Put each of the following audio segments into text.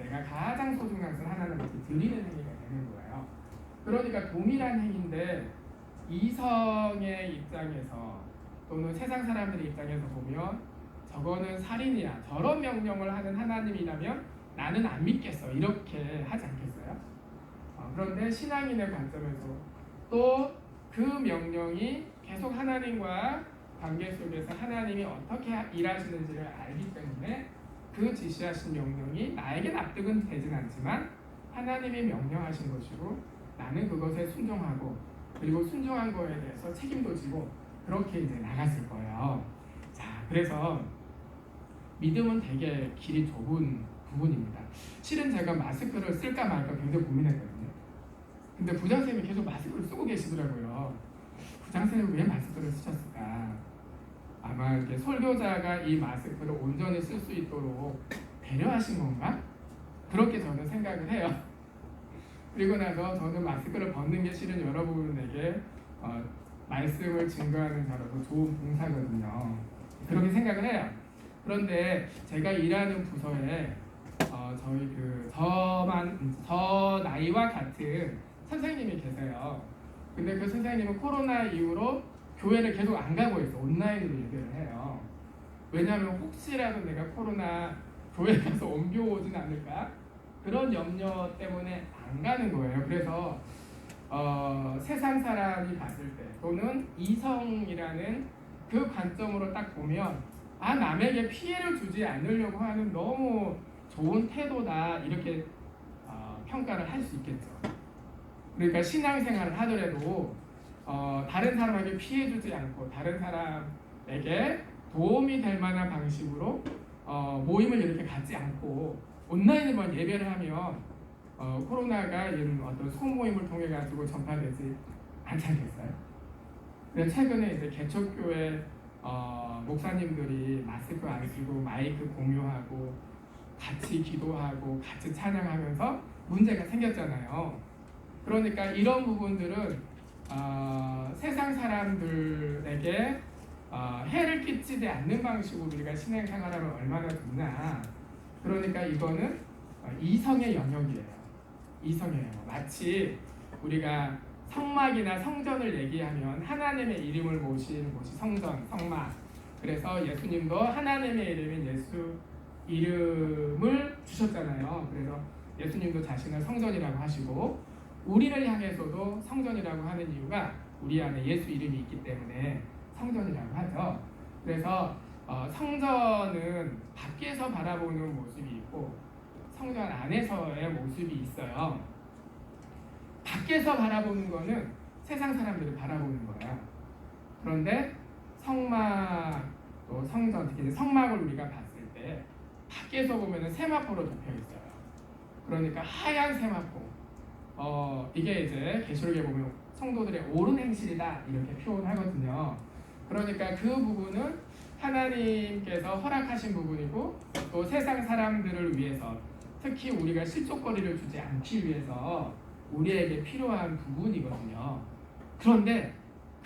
내가 가장 소중한 것을 하나님께 드리는 행위가 되는 거예요. 그러니까 동일한 행위인데 이성의 입장에서 또는 세상 사람들의 입장에서 보면 저거는 살인이야, 저런 명령을 하는 하나님이라면 나는 안 믿겠어, 이렇게 하지 않겠어요? 그런데 신앙인의 관점에서 또 그 명령이 계속 하나님과 관계 속에서 하나님이 어떻게 일하시는지를 알기 때문에 그 지시하신 명령이 나에게 납득은 되진 않지만 하나님이 명령하신 것이고 나는 그것에 순종하고 그리고 순종한 거에 대해서 책임도 지고 그렇게 이제 나갔을 거예요. 자, 그래서 믿음은 되게 길이 좁은 부분입니다. 실은 제가 마스크를 쓸까 말까 굉장히 고민했거든요. 근데 부장선생님이 계속 마스크를 쓰고 계시더라고요. 부장선생님이 왜 마스크를 쓰셨을까? 아마 이렇게 설교자가 이 마스크를 온전히 쓸 수 있도록 배려하신 건가? 그렇게 저는 생각을 해요. 그리고 나서 저는 마스크를 벗는 게 실은 여러분에게 말씀을 증거하는 자로서 좋은 봉사거든요. 그렇게 생각을 해요. 그런데 제가 일하는 부서에 저희 저 나이와 같은 선생님이 계세요. 근데 그 선생님은 코로나 이후로 교회를 계속 안 가고 있어. 온라인으로 예배를 해요. 왜냐하면 혹시라도 내가 코로나 교회 가서 옮겨오진 않을까? 그런 염려 때문에 안 가는 거예요. 그래서 세상 사람이 봤을 때 또는 이성이라는 그 관점으로 딱 보면 남에게 피해를 주지 않으려고 하는 너무 좋은 태도다, 이렇게 평가를 할 수 있겠죠. 그러니까 신앙생활을 하더라도 다른 사람에게 피해 주지 않고 다른 사람에게 도움이 될 만한 방식으로 모임을 이렇게 갖지 않고 온라인으로만 예배를 하면 코로나가 이런 어떤 소모임을 통해 가지고 전파되지 않지 않겠어요? 근데 최근에 이제 개척교회 목사님들이 마스크 안 쓰고 마이크 공유하고 같이 기도하고 같이 찬양하면서 문제가 생겼잖아요. 그러니까 이런 부분들은 세상 사람들에게 해를 끼치지 않는 방식으로 우리가 신앙생활하면 얼마나 좋나. 그러니까 이거는 이성의 영역이에요. 이성의 영역. 마치 우리가 성막이나 성전을 얘기하면 하나님의 이름을 모신 곳이 성전, 성막. 그래서 예수님도 하나님의 이름인 예수 이름을 주셨잖아요. 그래서 예수님도 자신을 성전이라고 하시고 우리를 향해서도 성전이라고 하는 이유가 우리 안에 예수 이름이 있기 때문에 성전이라고 하죠. 그래서 성전은 밖에서 바라보는 모습이 있고 성전 안에서의 모습이 있어요. 밖에서 바라보는 거는 세상 사람들이 바라보는 거예요. 그런데 성막, 또 성전, 특히 성막을 우리가 봤을 때 밖에서 보면 세마포로 덮여 있어요. 그러니까 하얀 세마포. 이게 이제 계시록에 보면 성도들의 옳은 행실이다, 이렇게 표현하거든요. 그러니까 그 부분은 하나님께서 허락하신 부분이고 또 세상 사람들을 위해서 특히 우리가 실족거리를 주지 않기 위해서 우리에게 필요한 부분이거든요. 그런데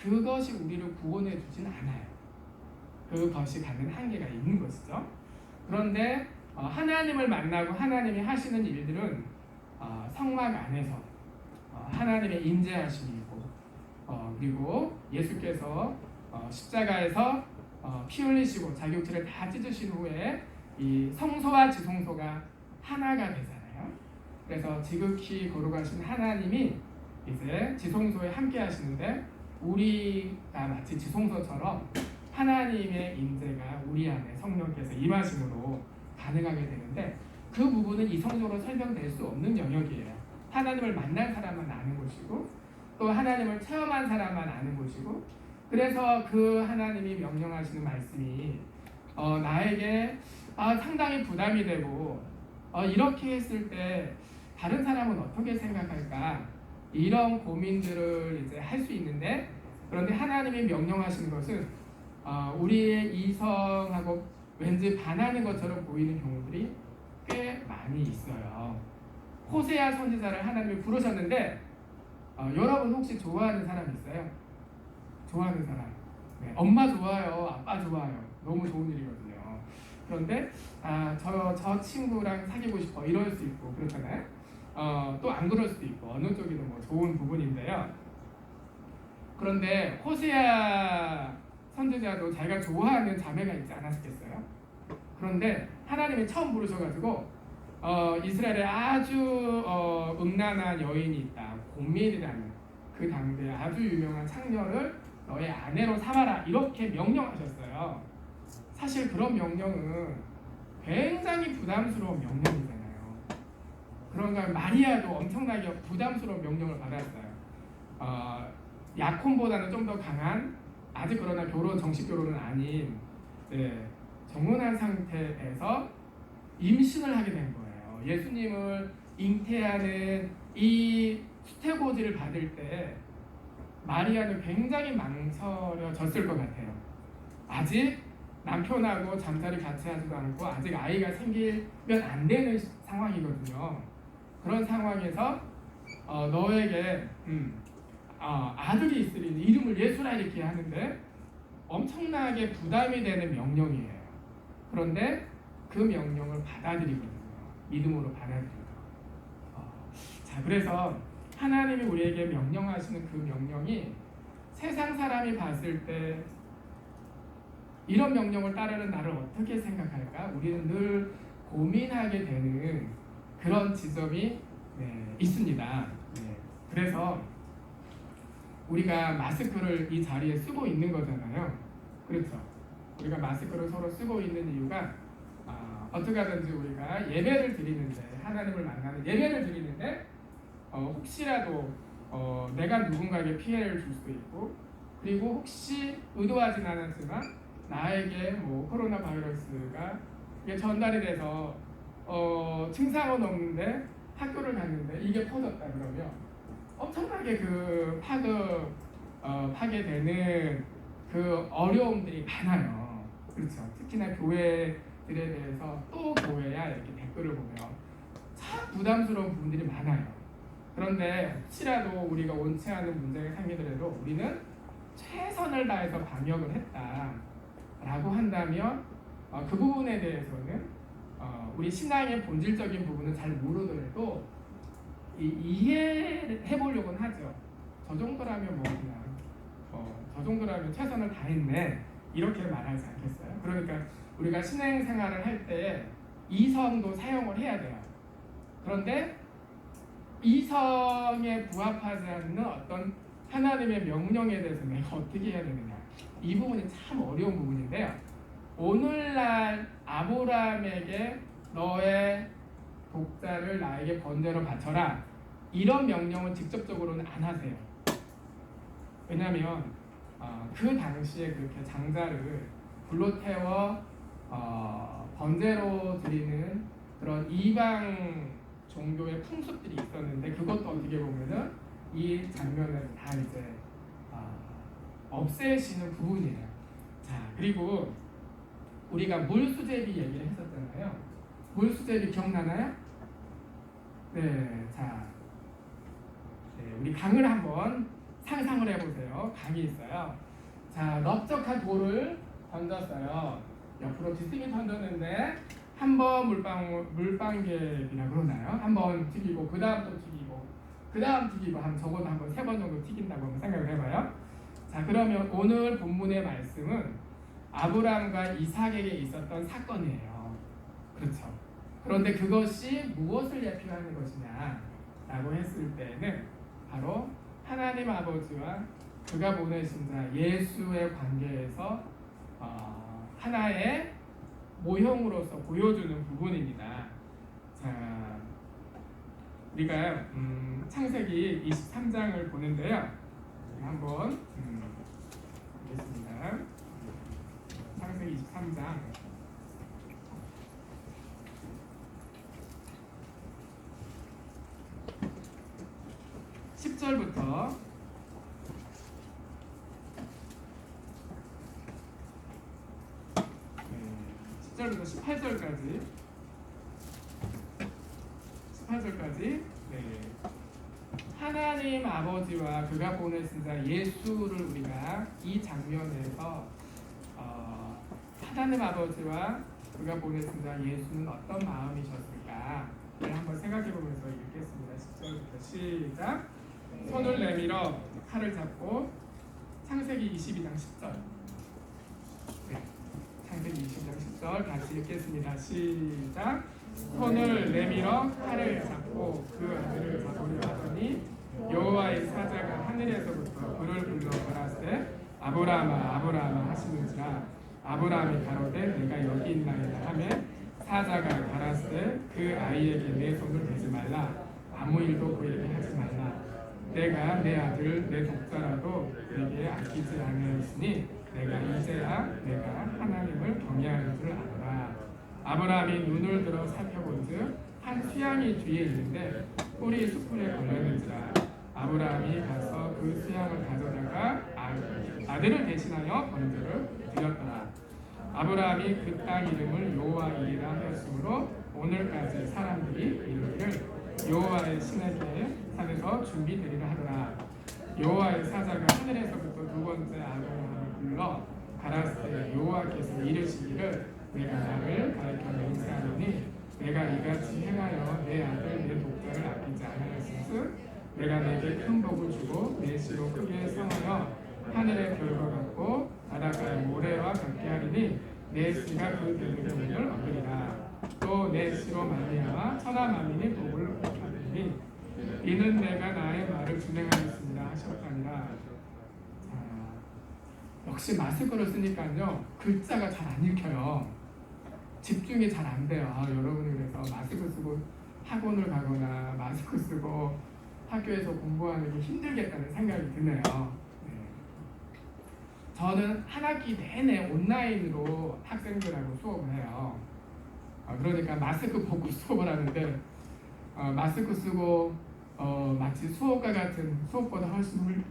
그것이 우리를 구원해 주진 않아요. 그것이 갖는 한계가 있는 것이죠. 그런데 하나님을 만나고 하나님이 하시는 일들은 성막 안에서 하나님의 임재하심이 있고 그리고 예수께서 십자가에서 피 흘리시고 자기 육체를 다 찢으신 후에 이 성소와 지성소가 하나가 되잖아요. 그래서 지극히 거룩하신 하나님이 이제 지성소에 함께 하시는데 우리가 마치 지성소처럼 하나님의 임재가 우리 안에 성령께서 임하심으로 가능하게 되는데 그 부분은 이 성경으로 설명될 수 없는 영역이에요. 하나님을 만난 사람만 아는 것이고 또 하나님을 체험한 사람만 아는 것이고 그래서 그 하나님이 명령하시는 말씀이 나에게 상당히 부담이 되고 이렇게 했을 때 다른 사람은 어떻게 생각할까 이런 고민들을 이제 할 수 있는데 그런데 하나님이 명령하시는 것은 우리의 이성하고 왠지 반하는 것처럼 보이는 경우들이 꽤 많이 있어요. 호세아 선지자를 하나님이 부르셨는데 여러분 혹시 좋아하는 사람 있어요? 좋아하는 사람? 네, 엄마 좋아요, 아빠 좋아요. 너무 좋은 일이거든요. 그런데 저 친구랑 사귀고 싶어 이럴 수 있고 그렇잖아요. 또 안 그럴 수도 있고 어느 쪽이든 뭐 좋은 부분인데요. 그런데 호세아 선지자도 자기가 좋아하는 자매가 있지 않았겠어요? 그런데 하나님이 처음 부르셔가지고 이스라엘에 아주 음란한 여인이 있다. 고멜이라는 그 당대 아주 유명한 창녀를 너의 아내로 삼아라 이렇게 명령하셨어요. 사실 그런 명령은 굉장히 부담스러운 명령이잖아요. 그런가 마리아도 엄청나게 부담스러운 명령을 받았어요. 야콘보다는 좀 더 강한 아직 그러나 정식 결혼은 아닌 정혼한 상태에서 임신을 하게 된 거예요. 예수님을 잉태하는 이 수태고지를 받을 때 마리아는 굉장히 망설여졌을 것 같아요. 아직 남편하고 잠자리 같이 하지도 않고 아직 아이가 생기면 안 되는 상황이거든요. 그런 상황에서 너에게 아들이 있으리니 이름을 예수라 이렇게 하는데 엄청나게 부담이 되는 명령이에요. 그런데 그 명령을 받아들이거든요. 믿음으로 받아들여요. 자, 그래서 하나님이 우리에게 명령하시는 그 명령이 세상 사람이 봤을 때 이런 명령을 따르는 나를 어떻게 생각할까? 우리는 늘 고민하게 되는 그런 지점이 있습니다. 그래서 우리가 마스크를 이 자리에 쓰고 있는 거잖아요. 그렇죠? 우리가 마스크를 서로 쓰고 있는 이유가 어떻게 하든지 우리가 예배를 드리는데 하나님을 만나는 예배를 드리는데 혹시라도 내가 누군가에게 피해를 줄 수도 있고 그리고 혹시 의도하진 않았지만 나에게 뭐 코로나 바이러스가 전달이 돼서 증상은 없는데 학교를 갔는데 이게 퍼졌다 그러면 엄청나게 그 파괴되는 그 어려움들이 많아요. 그렇죠. 특히나 교회들에 대해서 또 교회야 이렇게 댓글을 보면 참 부담스러운 부분들이 많아요. 그런데 혹시라도 우리가 원치 않은 문제가 생기더라도 우리는 최선을 다해서 방역을 했다라고 한다면 그 부분에 대해서는 우리 신앙의 본질적인 부분은 잘 모르더라도 이해해 보려고는 하죠. 저 정도라면 뭐 그냥 저 정도라면 최선을 다했네 이렇게 말하지 않겠어요? 그러니까 우리가 신앙생활을 할 때 이성도 사용을 해야 돼요. 그런데 이성에 부합하지 않는 어떤 하나님의 명령에 대해서 내가 어떻게 해야 되느냐 이 부분이 참 어려운 부분인데요. 오늘날 아브라함에게 너의 독자를 나에게 번제로 바쳐라 이런 명령은 직접적으로는 안 하세요. 왜냐하면 그 당시에 그렇게 장자를 불로 태워 번제로 드리는 그런 이방 종교의 풍습들이 있었는데 그것도 어떻게 보면은 이 장면에서 다 이제 없애시는 부분이에요. 자, 그리고 우리가 물수제비 얘기를 했었잖아요. 물수제비 기억나나요? 네, 자, 우리 강을 한번 상상을 해보세요. 강이 있어요. 자, 넓적한 돌을 던졌어요. 옆으로 뒤집기 던졌는데 한 번 물방개비라 그러나요? 한 번 튀기고 그 다음 또 튀기고 그 다음 튀기고 한 적어도 한 번 3번 정도 튀긴다고 한번 생각을 해봐요. 자, 그러면 오늘 본문의 말씀은 아브라함과 이삭에게 있었던 사건이에요. 그렇죠. 그런데 그것이 무엇을 예표하는 것이냐라고 했을 때는 바로 하나님 아버지와 그가 보내신 자 예수의 관계에서 하나의 모형으로서 보여주는 부분입니다. 자, 우리가 창세기 23장을 보는데요. 한번 보겠습니다. 창세기 23장 10절부터 18절까지 하나님 아버지와 그가 보내신 자 예수를 우리가 이 장면에서 하나님 아버지와 그가 보내신 자 예수는 어떤 마음이셨을까? 한번 생각해 보면서 읽겠습니다. 10절부터 시작. 손을 내밀어 칼을 잡고 창세기 22장 10절. 네. 창세기 22장 10절 같이 읽겠습니다. 시작. 손을 내밀어 칼을 잡고 그 아들을 잡으려 하더니 여호와의 사자가 하늘에서부터 그를 불러 가라사대 아브라함아 아브라함아 하시는지라 아브라함이 가로되 내가 여기 있나이다 하매 사자가 가라사대 그 아이에게 내 손을 대지 말라 아무 일도 그에게 하지 말라 내가 내 아들 내 독자라도 그에게 아끼지 아니하였으니 내가 이제야 내가 하나님을 경외하는 줄 아노라. 아브라함이 눈을 들어 살펴본즉 한 수양이 뒤에 있는데 뿔이 수풀에 걸렸는지라 아브라함이 가서 그 수양을 가져다가 아들을 대신하여 번제를 드렸더라. 아브라함이 그 땅 이름을 여호와이리라 하였으므로 오늘까지 사람들이 이르기를 여호와의 신에게 산에서 준비되리라 하더라. 여호와의 사자가 하늘에서부터 두 번째 아브라함을 불러 가라사대 여호와께서 이르시기를 내가 나를 가르쳐 맹세하노니 내가 이같이 행하여 내 아들 내 독자를 아끼지 아니하였으므 내가 내게 큰 복을 주고 내 씨로 크게 성하여 하늘의 별과 같고 바닷가의 모래와 같게 하리니 내 씨가 그 되는 영을 얻으리라. 또 내 씨로 말미암아 천하 만민이 복을 얻으리니 이는 내가 나의 말을 준행하였습니다 하셨다니라. 역시 마스크를 쓰니까요 글자가 잘 안 읽혀요. 집중이 잘 안 돼요. 여러분이 그래서 마스크 쓰고 학원을 가거나 마스크 쓰고 학교에서 공부하는 게 힘들겠다는 생각이 드네요. 저는 한 학기 내내 온라인으로 학생들하고 수업을 해요. 그러니까 마스크 벗고 수업을 하는데 마스크 쓰고 마치 수업과 같은 수업보다 훨씬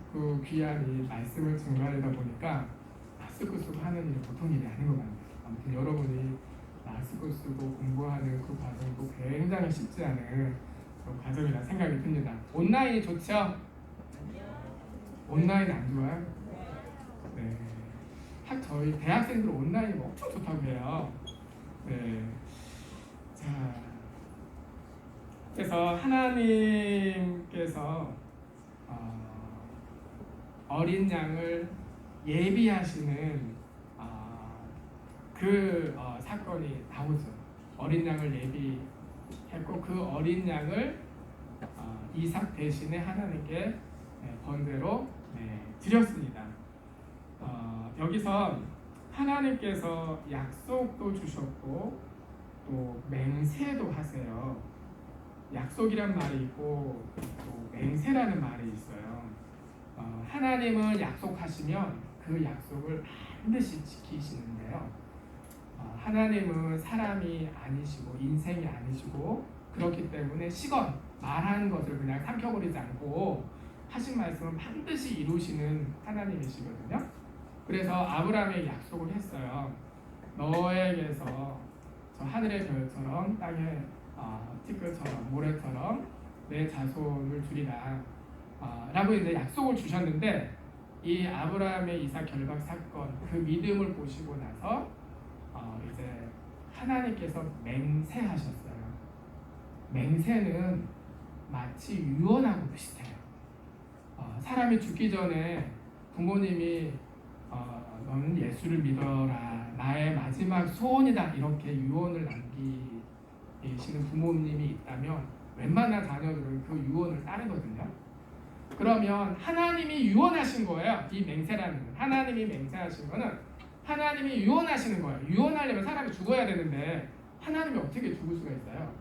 귀한 이 말씀을 증거하다 보니까 마스크 쓰고 하는 일이 보통 일이 아닌 것 같아요. 아무튼 여러분이 마스크 쓰고 공부하는 그 과정도 굉장히 쉽지 않은 과정이라 생각이 듭니다. 온라인이 좋죠? 온라인 안 좋아요? 네. 저희 대학생들 온라인이 엄청 좋다고 해요. 네. 자, 그래서 하나님께서 어린 양을 예비하시는 사건이 나오죠. 어린 양을 예비했고 그 어린 양을 이삭 대신에 하나님께 번제로 드렸습니다. 여기서 하나님께서 약속도 주셨고 또 맹세도 하세요. 약속이란 말이 있고 또 맹세라는 말이 있어요. 하나님은 약속하시면 그 약속을 반드시 지키시는데요. 하나님은 사람이 아니시고 인생이 아니시고 그렇기 때문에 시건 말하는 것을 그냥 삼켜버리지 않고 하신 말씀은 반드시 이루시는 하나님이시거든요. 그래서 아브라함에게 약속을 했어요. 너에게서 저 하늘의 별처럼 땅의 티끌처럼 모래처럼 내 자손을 주리라 라고 이제 약속을 주셨는데 이 아브라함의 이삭 결박 사건 그 믿음을 보시고 나서 이제 하나님께서 맹세하셨어요. 맹세는 마치 유언하고 비슷해요. 사람이 죽기 전에 부모님이 너는 예수를 믿어라 나의 마지막 소원이다 이렇게 유언을 남기시는 부모님이 있다면 웬만한 자녀들은 그 유언을 따르거든요. 그러면 하나님이 유언하신 거예요. 이 맹세라는 하나님이 맹세하신 거는 하나님이 유언하시는 거예요. 유언하려면 사람이 죽어야 되는데 하나님이 어떻게 죽을 수가 있어요?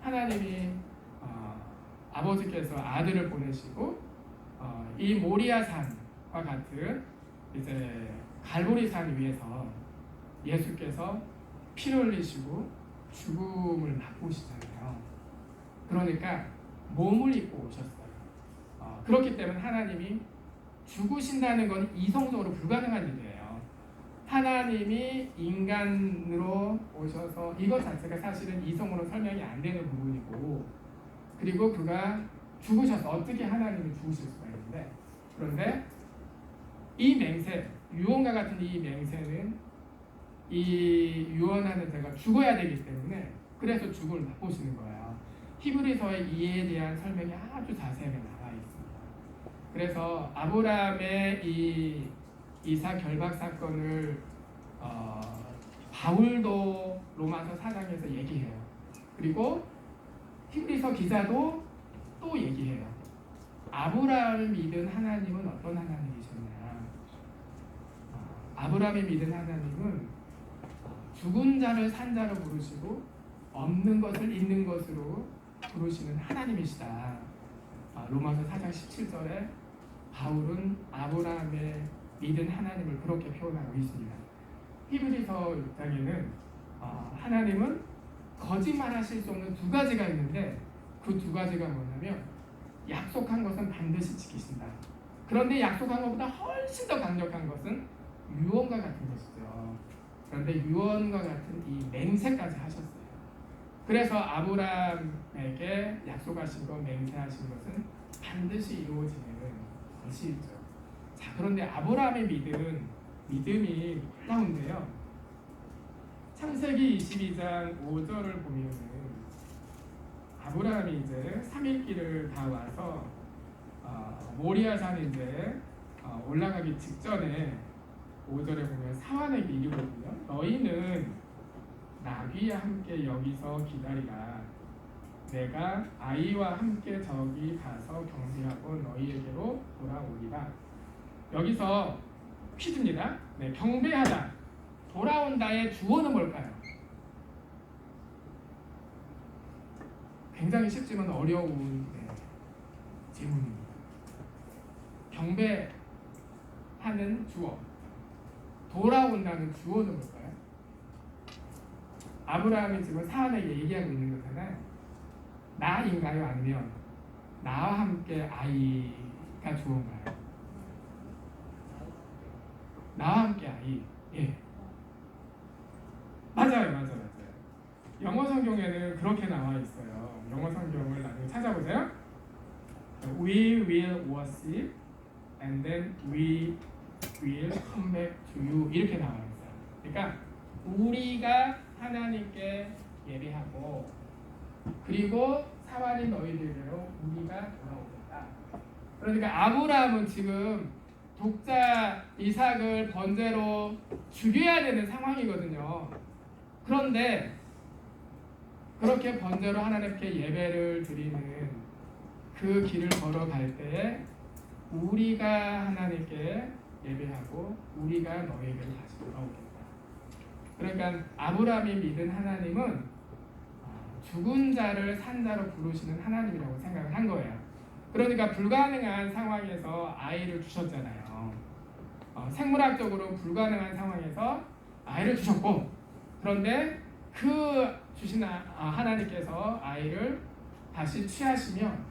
하나님이 아버지께서 아들을 보내시고 이 모리아 산과 같은 이제 갈보리산 위에서 예수께서 피를 흘리시고 죽음을 맛보시잖아요. 그러니까 몸을 입고 오셨어요. 그렇기 때문에 하나님이 죽으신다는 건 이성적으로 불가능한 일이에요. 하나님이 인간으로 오셔서 이것 자체가 사실은 이성으로 설명이 안 되는 부분이고 그리고 그가 죽으셔서 어떻게 하나님이 죽으실 수가 있는데 그런데 이 맹세, 유언과 같은 이 맹세는 이 유언하는 자가 죽어야 되기 때문에 그래서 죽음을 맛보시는 거예요. 히브리서의 이에 대한 설명이 아주 자세하게 나와 있습니다. 그래서 아브라함의 이 이삭 결박 사건을 바울도 로마서 4장에서 얘기해요. 그리고 히브리서 기자도 또 얘기해요. 아브라함을 믿은 하나님은 어떤 하나님이셨냐? 아브라함이 믿은 하나님은 죽은 자를 산 자로 부르시고 없는 것을 있는 것으로 부르시는 하나님이시다. 로마서 4장 17절에 바울은 아브라함의 믿은 하나님을 그렇게 표현하고 있습니다. 히브리서 6장에는 하나님은 거짓말하실 수 없는 두 가지가 있는데 그 두 가지가 뭐냐면 약속한 것은 반드시 지키신다. 그런데 약속한 것보다 훨씬 더 강력한 것은 유언과 같은 것이죠. 그런데 유언과 같은 이 맹세까지 하셨어요. 그래서 아브라함에게 약속하신 것, 맹세하신 것은 반드시 이루어지는 것이죠. 자, 그런데 아브라함의 믿음이 놀라운데요. 창세기 22장 5절을 보면은 아브라함이 이제 3일길을 다 와서 모리아산에 이제 올라가기 직전에 5절에 보면 사환에게 이르거든요. 너희는 나귀와 함께 여기서 기다리라. 내가 아이와 함께 저기 가서 경배하고 너희에게로 돌아오리라. 여기서 퀴즈입니다. 네, 경배하다, 돌아온다의 주어는 뭘까요? 굉장히 쉽지만 어려운 질문입니다. 경배하는 주어, 돌아온다는 주어는 뭘까요? 아브라함이 지금 사안에게 얘기하고 있는 거잖아요. 나인가요? 아니면 나와 함께 아이가 주어인가요? 나와 함께 아이. 예. 맞아요. 영어 성경에는 그렇게 나와 있어요. 영어 성경을 나중에 찾아보세요. We will worship and then we will come back to you 이렇게 나와 있어요. 그러니까 우리가 하나님께 예배하고 그리고 사환이 너희들에게로 우리가 돌아오겠다. 그러니까 아브라함은 지금 독자 이삭을 번제로 죽여야 되는 상황이거든요. 그런데 그렇게 번제로 하나님께 예배를 드리는 그 길을 걸어갈 때에 우리가 하나님께 예배하고 우리가 너에게로 다시 돌아오겠다. 그러니까 아브라함이 믿은 하나님은 죽은 자를 산 자로 부르시는 하나님이라고 생각을 한 거예요. 그러니까 불가능한 상황에서 아이를 주셨잖아요. 생물학적으로 불가능한 상황에서 아이를 주셨고, 그런데 그 주신 하나님께서 아이를 다시 취하시면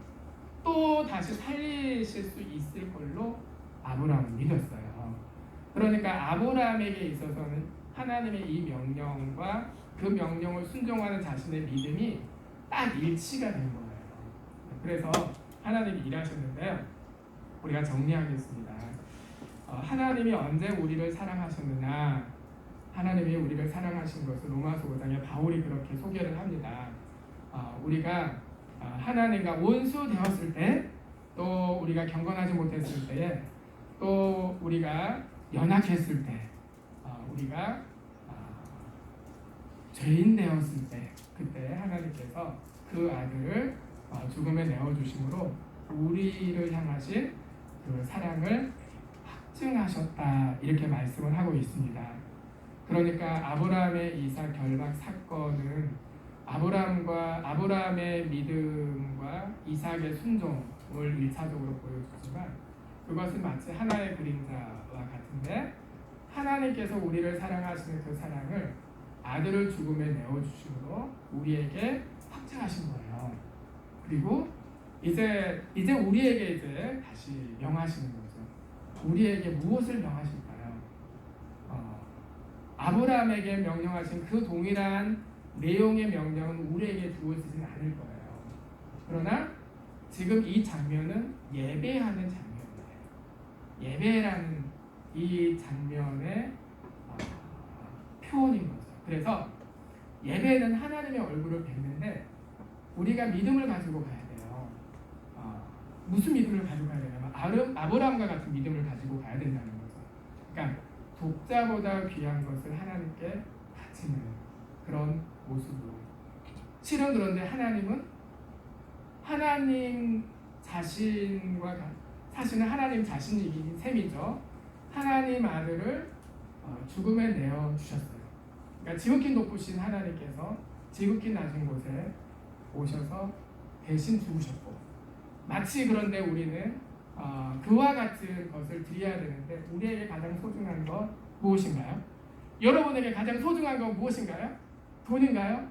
또 다시 살리실 수 있을 걸로 아브라함은 믿었어요. 그러니까 아브라함에게 있어서는 하나님의 이 명령과 그 명령을 순종하는 자신의 믿음이 딱 일치가 된 거예요. 그래서 하나님이 일하셨는데요. 우리가 정리하겠습니다. 하나님이 언제 우리를 사랑하셨느냐? 하나님이 우리를 사랑하신 것을 로마서 5장에 바울이 그렇게 소개를 합니다. 우리가 하나님과 원수 되었을 때, 또 우리가 경건하지 못했을 때에, 또 우리가 연약했을 때, 우리가 죄인 되었을 때, 그때 하나님께서 그 아들을 죽음에 내어주심으로 우리를 향하신 그 사랑을 확증하셨다, 이렇게 말씀을 하고 있습니다. 그러니까 아브라함의 이삭 결박 사건은 아브라함의 믿음과 이삭의 순종을 1차적으로 보여주지만 그것은 마치 하나의 그림자와 같은데, 하나님께서 우리를 사랑하시는 그 사랑을 아들을 죽음에 내어주심으로 우리에게 확증하신 거예요. 그리고 이제 우리에게 이제 다시 명하시는 거죠. 우리에게 무엇을 명하실까요? 아브라함에게 명령하신 그 동일한 내용의 명령은 우리에게 주어지진 않을 거예요. 그러나 지금 이 장면은 예배하는 장면이에요. 예배라는 이 장면의 표현인 거죠. 그래서 예배는 하나님의 얼굴을 뵙는데 우리가 믿음을 가지고 가야 돼요. 무슨 믿음을 가지고 가야 되냐면 아브라함과 같은 믿음을 가지고 가야 된다는 거죠. 그러니까 독자보다 귀한 것을 하나님께 바치는 그런 모습으로. 실은 그런데 하나님은 하나님 자신과 사실은 하나님 자신이긴 셈이죠. 하나님 아들을 죽음에 내어 주셨어요. 그러니까 지극히 높으신 하나님께서 지극히 낮은 곳에 오셔서 대신 죽으셨고, 마치 그런데 우리는 그와 같은 것을 드려야 되는데 우리에게 가장 소중한 것 무엇인가요? 여러분에게 가장 소중한 건 무엇인가요? 돈인가요?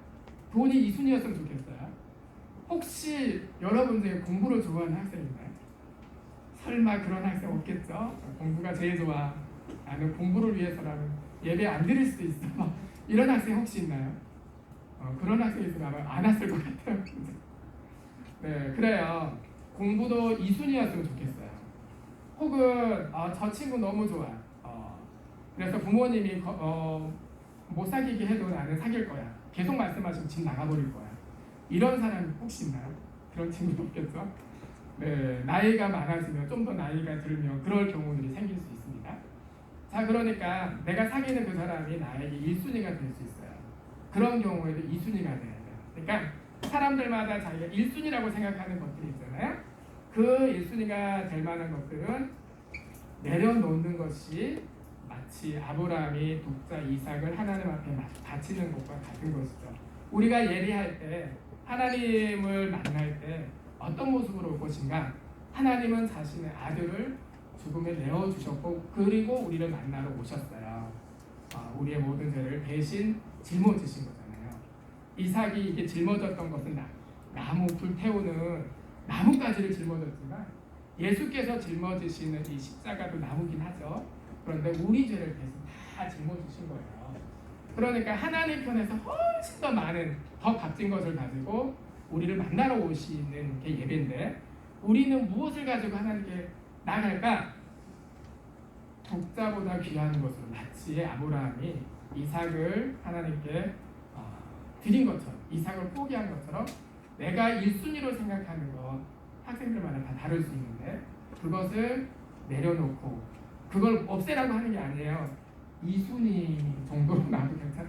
돈이 2순위였으면 좋겠어요. 혹시 여러분 중에 공부를 좋아하는 학생 있나요? 설마 그런 학생 없겠죠? 공부가 제일 좋아. 나는 공부를 위해서라면 예배 안 드릴 수도 있어. 이런 학생 혹시 있나요? 그런 학생이 있으면 아마 안 왔을 것 같아요. 네, 그래요. 공부도 2순위였으면 좋겠어요. 혹은 저 친구 너무 좋아. 그래서 부모님이 못 사귀게 해도 나는 사귈 거야. 계속 말씀하시면 집 나가버릴 거야. 이런 사람이 혹시 있나요? 그런 친구 없겠죠? 네, 나이가 많아지면 좀 더 나이가 들면 그럴 경우들이 생길 수 있습니다. 자, 그러니까 내가 사귀는 그 사람이 나에게 1순위가 될 수 있어요. 그런 경우에도 2순위가 돼야 돼요. 그러니까 사람들마다 자기가 1순위라고 생각하는 것들이 있잖아요. 그 1순위가 될 만한 것들은 내려놓는 것이 마치 아브라함이 독자 이삭을 하나님 앞에 바치는 것과 같은 것이죠. 우리가 예리할 때 하나님을 만날 때 어떤 모습으로 올 것인가? 하나님은 자신의 아들을 죽음에 내어주셨고 그리고 우리를 만나러 오셨어요. 우리의 모든 죄를 대신 짊어지신 거잖아요. 이삭이 이게 짊어졌던 것은 나무 불태우는 나뭇가지를 짊어졌지만 예수께서 짊어지시는 이 십자가도 나무긴 하죠. 그런데 우리 죄를 대신 다 짊어지신 거예요. 그러니까 하나님 편에서 훨씬 더 많은 더 값진 것을 가지고 우리를 만나러 오시는 게 예배인데 우리는 무엇을 가지고 하나님께 나갈까? 독자보다 귀한 것으로 마치 아브라함이 이삭을 하나님께 드린 것처럼 이삭을 포기한 것처럼 내가 1순위로 생각하는 것 학생들마다 다 다를 수 있는데 그것을 내려놓고 그걸 없애라고 하는 게 아니에요. 2순위 정도로 나도 괜찮다.